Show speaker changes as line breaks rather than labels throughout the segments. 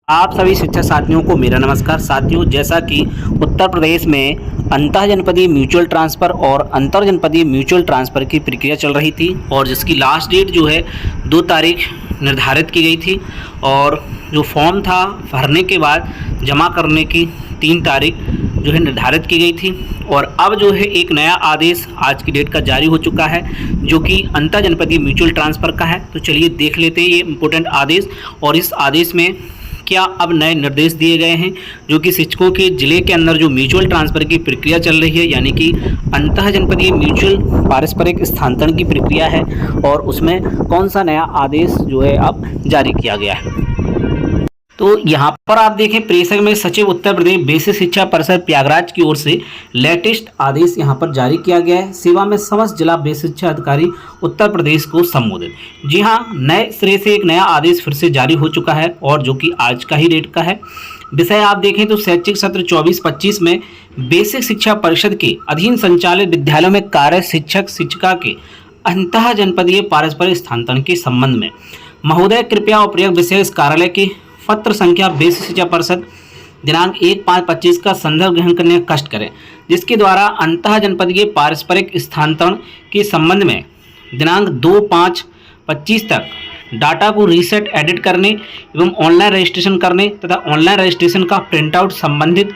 आप सभी शिक्षक साथियों को मेरा नमस्कार। साथियों, जैसा कि उत्तर प्रदेश में अंतः जनपदीय म्यूचुअल ट्रांसफ़र और अंतर जनपदीय म्यूचुअल ट्रांसफ़र की प्रक्रिया चल रही थी और जिसकी लास्ट डेट जो है 2 तारीख निर्धारित की गई थी और जो फॉर्म था भरने के बाद जमा करने की 3 तारीख जो है निर्धारित की गई थी। और अब जो है एक नया आदेश आज की डेट का जारी हो चुका है जो कि अंतर जनपदीय म्यूचुअल ट्रांसफ़र का है। तो चलिए देख लेते हैं ये इम्पोर्टेंट आदेश और इस आदेश में क्या अब नए निर्देश दिए गए हैं जो कि शिक्षकों के जिले के अंदर जो म्यूचुअल ट्रांसफ़र की प्रक्रिया चल रही है, यानी कि अंतः जनपदीय म्यूचुअल पारस्परिक स्थानांतरण की प्रक्रिया है और उसमें कौन सा नया आदेश जो है अब जारी किया गया है। तो यहाँ पर आप देखें, प्रेषक में सचिव उत्तर प्रदेश बेसिक शिक्षा परिषद प्रयागराज की ओर से लेटेस्ट आदेश यहाँ पर जारी किया गया है। सेवा में समस्त जिला बेसिक शिक्षा अधिकारी उत्तर प्रदेश को संबोधित। जी हाँ, नए सिरे से एक नया आदेश फिर से जारी हो चुका है और जो कि आज का ही डेट का है। विषय आप देखें तो शैक्षिक सत्र 24-25 में बेसिक शिक्षा परिषद के अधीन संचालित विद्यालयों में कार्य शिक्षक शिक्षिका के अंतः जनपदीय पारस्परिक स्थानांतरण के संबंध में महोदय कृपया उपयुक्त विशेष कार्यालय के पत्र संख्या बेसिक शिक्षा परिषद दिनांक 1/5/25 का संदर्भ ग्रहण करने का कष्ट करें, जिसके द्वारा अंतः जनपदीय पारस्परिक स्थानांतरण के संबंध में दिनांक 2/5/25 तक डाटा को रीसेट एडिट करने एवं ऑनलाइन रजिस्ट्रेशन करने तथा ऑनलाइन रजिस्ट्रेशन का प्रिंटआउट संबंधित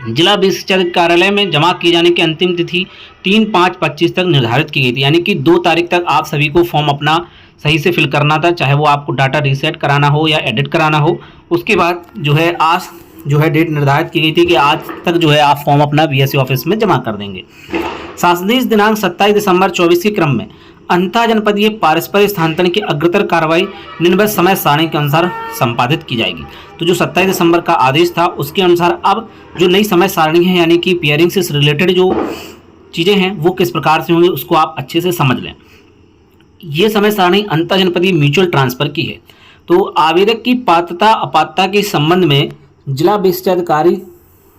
जिला बेसिक शिक्षा कार्यालय में जमा किए जाने की अंतिम तिथि 3/5/25 तक निर्धारित की गई थी। यानी कि 2 तारीख तक आप सभी को फॉर्म अपना सही से फिल करना था, चाहे वो आपको डाटा रीसेट कराना हो या एडिट कराना हो। उसके बाद जो है आज जो है डेट निर्धारित की गई थी कि आज तक जो है आप फॉर्म अपना बीएससी ऑफिस में जमा कर देंगे। शासनादेश दिनांक 27 दिसंबर 24 के क्रम में अंतः जनपदीय पारस्परिक स्थानांतरण की अग्रतर कार्रवाई निम्नलिखित समय सारणी के अनुसार संपादित की जाएगी। तो जो 27 दिसंबर का आदेश था उसके अनुसार अब जो नई समय सारणी है, यानी कि पेयरिंग से रिलेटेड जो चीज़ें हैं वो किस प्रकार से होंगी उसको आप अच्छे से समझ लें। ये समय सारणी अंतः जनपदीय म्यूचुअल ट्रांसफर की है। तो आवेदक की पात्रता अपात्रता के संबंध में जिला बेसिक शिक्षा अधिकारी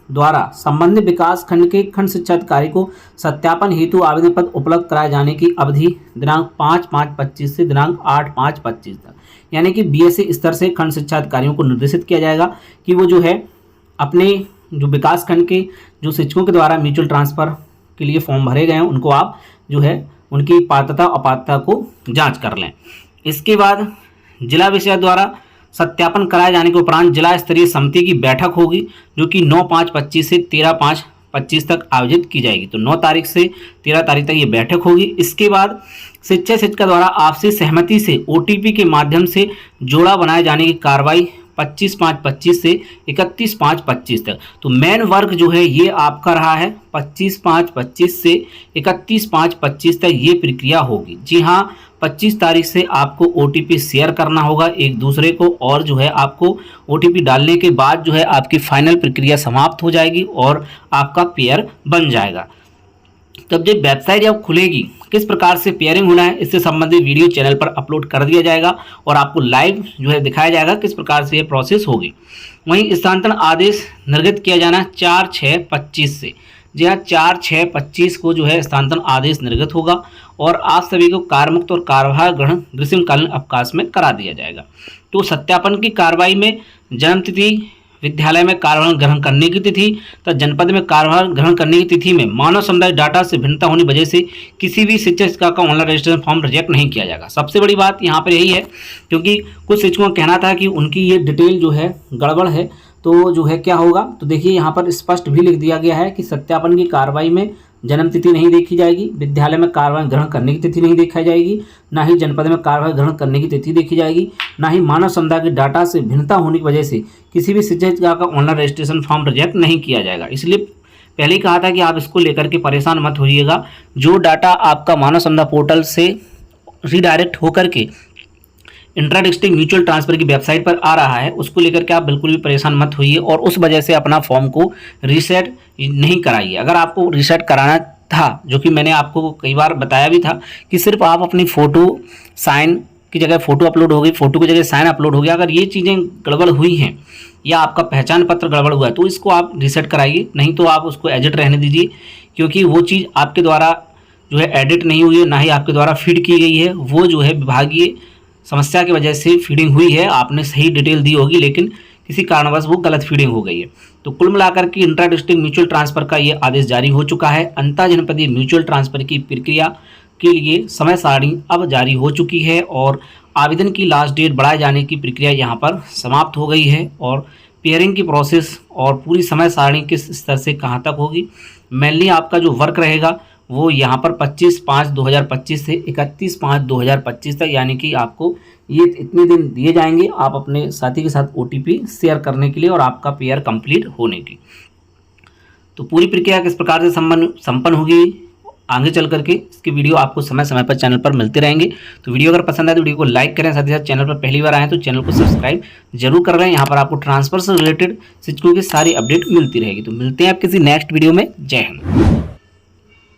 द्वारा संबंधित विकास खंड के खंड शिक्षा अधिकारी को सत्यापन हेतु आवेदन पत्र उपलब्ध कराए जाने की अवधि दिनांक 5/5/25 से दिनांक 8/5/25 तक, यानी कि बीएससी स्तर से खंड शिक्षा अधिकारियों को निर्देशित किया जाएगा कि वो जो है अपने जो विकास खंड के जो शिक्षकों के द्वारा म्यूचुअल ट्रांसफ़र के लिए फॉर्म भरे गए हैं उनको आप जो है उनकी पात्रता अपात्रता को जांच कर लें। इसके बाद जिला विषय द्वारा सत्यापन कराए जाने के उपरांत जिला स्तरीय समिति की बैठक होगी जो कि 9/5/25 से 13/5/25 तक आयोजित की जाएगी। तो 9 तारीख से 13 तारीख तक ये बैठक होगी। इसके बाद शिक्षक शिक्षिका द्वारा आपसी सहमति से ओटीपी के माध्यम से जोड़ा बनाए जाने की कार्रवाई 25/5/25 से 31/5/25 तक। तो मेन वर्क जो है ये आपका रहा है 25/5/25 से 31/5/25 तक ये प्रक्रिया होगी। जी हाँ, 25 तारीख से आपको ओटीपी शेयर करना होगा एक दूसरे को और जो है आपको ओटीपी डालने के बाद जो है आपकी फाइनल प्रक्रिया समाप्त हो जाएगी और आपका पेयर बन जाएगा। तब जब वेबसाइट जब खुलेगी किस प्रकार से पेयरिंग होना है इससे संबंधित वीडियो चैनल पर अपलोड कर दिया जाएगा और आपको लाइव जो है दिखाया जाएगा किस प्रकार से ये प्रोसेस होगी। वहीं स्थानांतरण आदेश निर्गत किया जाना 4/6/25 से। जी हाँ, 4/6/25 को जो है स्थानांतरण आदेश निर्गत होगा और आप सभी को कार्यमुक्त और कार्यभार ग्रहण ग्रीष्मकालीन अवकाश में करा दिया जाएगा। तो सत्यापन की कार्रवाई में जन्म तिथि, विद्यालय में कार्यभार ग्रहण करने की तिथि तथा जनपद में कार्यभार ग्रहण करने की तिथि में मानव समुदाय डाटा से भिन्नता होने की वजह से किसी भी शिक्षक शिक्षिका का ऑनलाइन रजिस्ट्रेशन फॉर्म रिजेक्ट नहीं किया जाएगा। सबसे बड़ी बात यहाँ पर यही है क्योंकि कुछ शिक्षकों का कहना था कि उनकी ये डिटेल जो है गड़बड़ है, तो जो है क्या होगा। तो देखिए यहाँ पर स्पष्ट भी लिख दिया गया है कि सत्यापन की कार्रवाई में जन्म तिथि नहीं देखी जाएगी, विद्यालय में कार्यभार ग्रहण करने की तिथि नहीं देखी जाएगी, ना ही जनपद में कार्यभार ग्रहण करने की तिथि देखी जाएगी, ना ही मानव समुदाय के डाटा से भिन्नता होने की वजह से किसी भी शिक्षक का ऑनलाइन रजिस्ट्रेशन फॉर्म रिजेक्ट नहीं किया जाएगा। इसलिए पहले ही कहा था कि आप इसको लेकर के परेशान मत होइएगा। जो डाटा आपका मानव समुदाय पोर्टल से रीडायरेक्ट होकर के इंट्रा डिस्ट्रिक्ट म्यूचुअल ट्रांसफर की वेबसाइट पर आ रहा है उसको लेकर के आप बिल्कुल भी परेशान मत होइए और उस वजह से अपना फॉर्म को रीसेट नहीं कराइए। अगर आपको रीसेट कराना था, जो कि मैंने आपको कई बार बताया भी था कि सिर्फ आप अपनी फ़ोटो साइन की जगह फ़ोटो अपलोड हो गई, फ़ोटो की जगह साइन अपलोड हो गया, अगर ये चीज़ें गड़बड़ हुई हैं या आपका पहचान पत्र गड़बड़ हुआ है तो इसको आप रीसेट कराइए, नहीं तो आप उसको एडिट रहने दीजिए क्योंकि वो चीज़ आपके द्वारा जो है एडिट नहीं हुई है, ना ही आपके द्वारा फीड की गई है। वो जो है विभागीय समस्या की वजह से फीडिंग हुई है, आपने सही डिटेल दी होगी, लेकिन किसी कारणवश वो गलत फीडिंग हो गई है। तो कुल मिलाकर के इंट्रा डिस्ट्रिक्ट म्यूचुअल ट्रांसफ़र का ये आदेश जारी हो चुका है। अंतर जनपदीय म्यूचुअल ट्रांसफ़र की प्रक्रिया के लिए समय सारणी अब जारी हो चुकी है और आवेदन की लास्ट डेट बढ़ाए जाने की प्रक्रिया यहाँ पर समाप्त हो गई है। और पेयरिंग की प्रोसेस और पूरी समय सारणी किस स्तर से कहाँ तक होगी, मेनली आपका जो वर्क रहेगा वो यहाँ पर 25/5/2025 से 31/5/2025 तक, यानी कि आपको ये इतने दिन दिए जाएंगे आप अपने साथी के साथ OTP शेयर करने के लिए और आपका पेयर कंप्लीट होने की। तो पूरी प्रक्रिया किस प्रकार से संपन्न होगी आगे चल करके, इसकी वीडियो आपको समय समय पर चैनल पर मिलते रहेंगे। तो वीडियो अगर पसंद आए तो वीडियो को लाइक करें, साथ ही साथ चैनल पर पहली बार आए तो चैनल को सब्सक्राइब जरूर कर रहे हैं। यहाँ पर आपको ट्रांसफर से रिलेटेड शिक्षकों की सारी अपडेट मिलती रहेगी। तो मिलते हैं आप किसी नेक्स्ट वीडियो में। जय हिंद।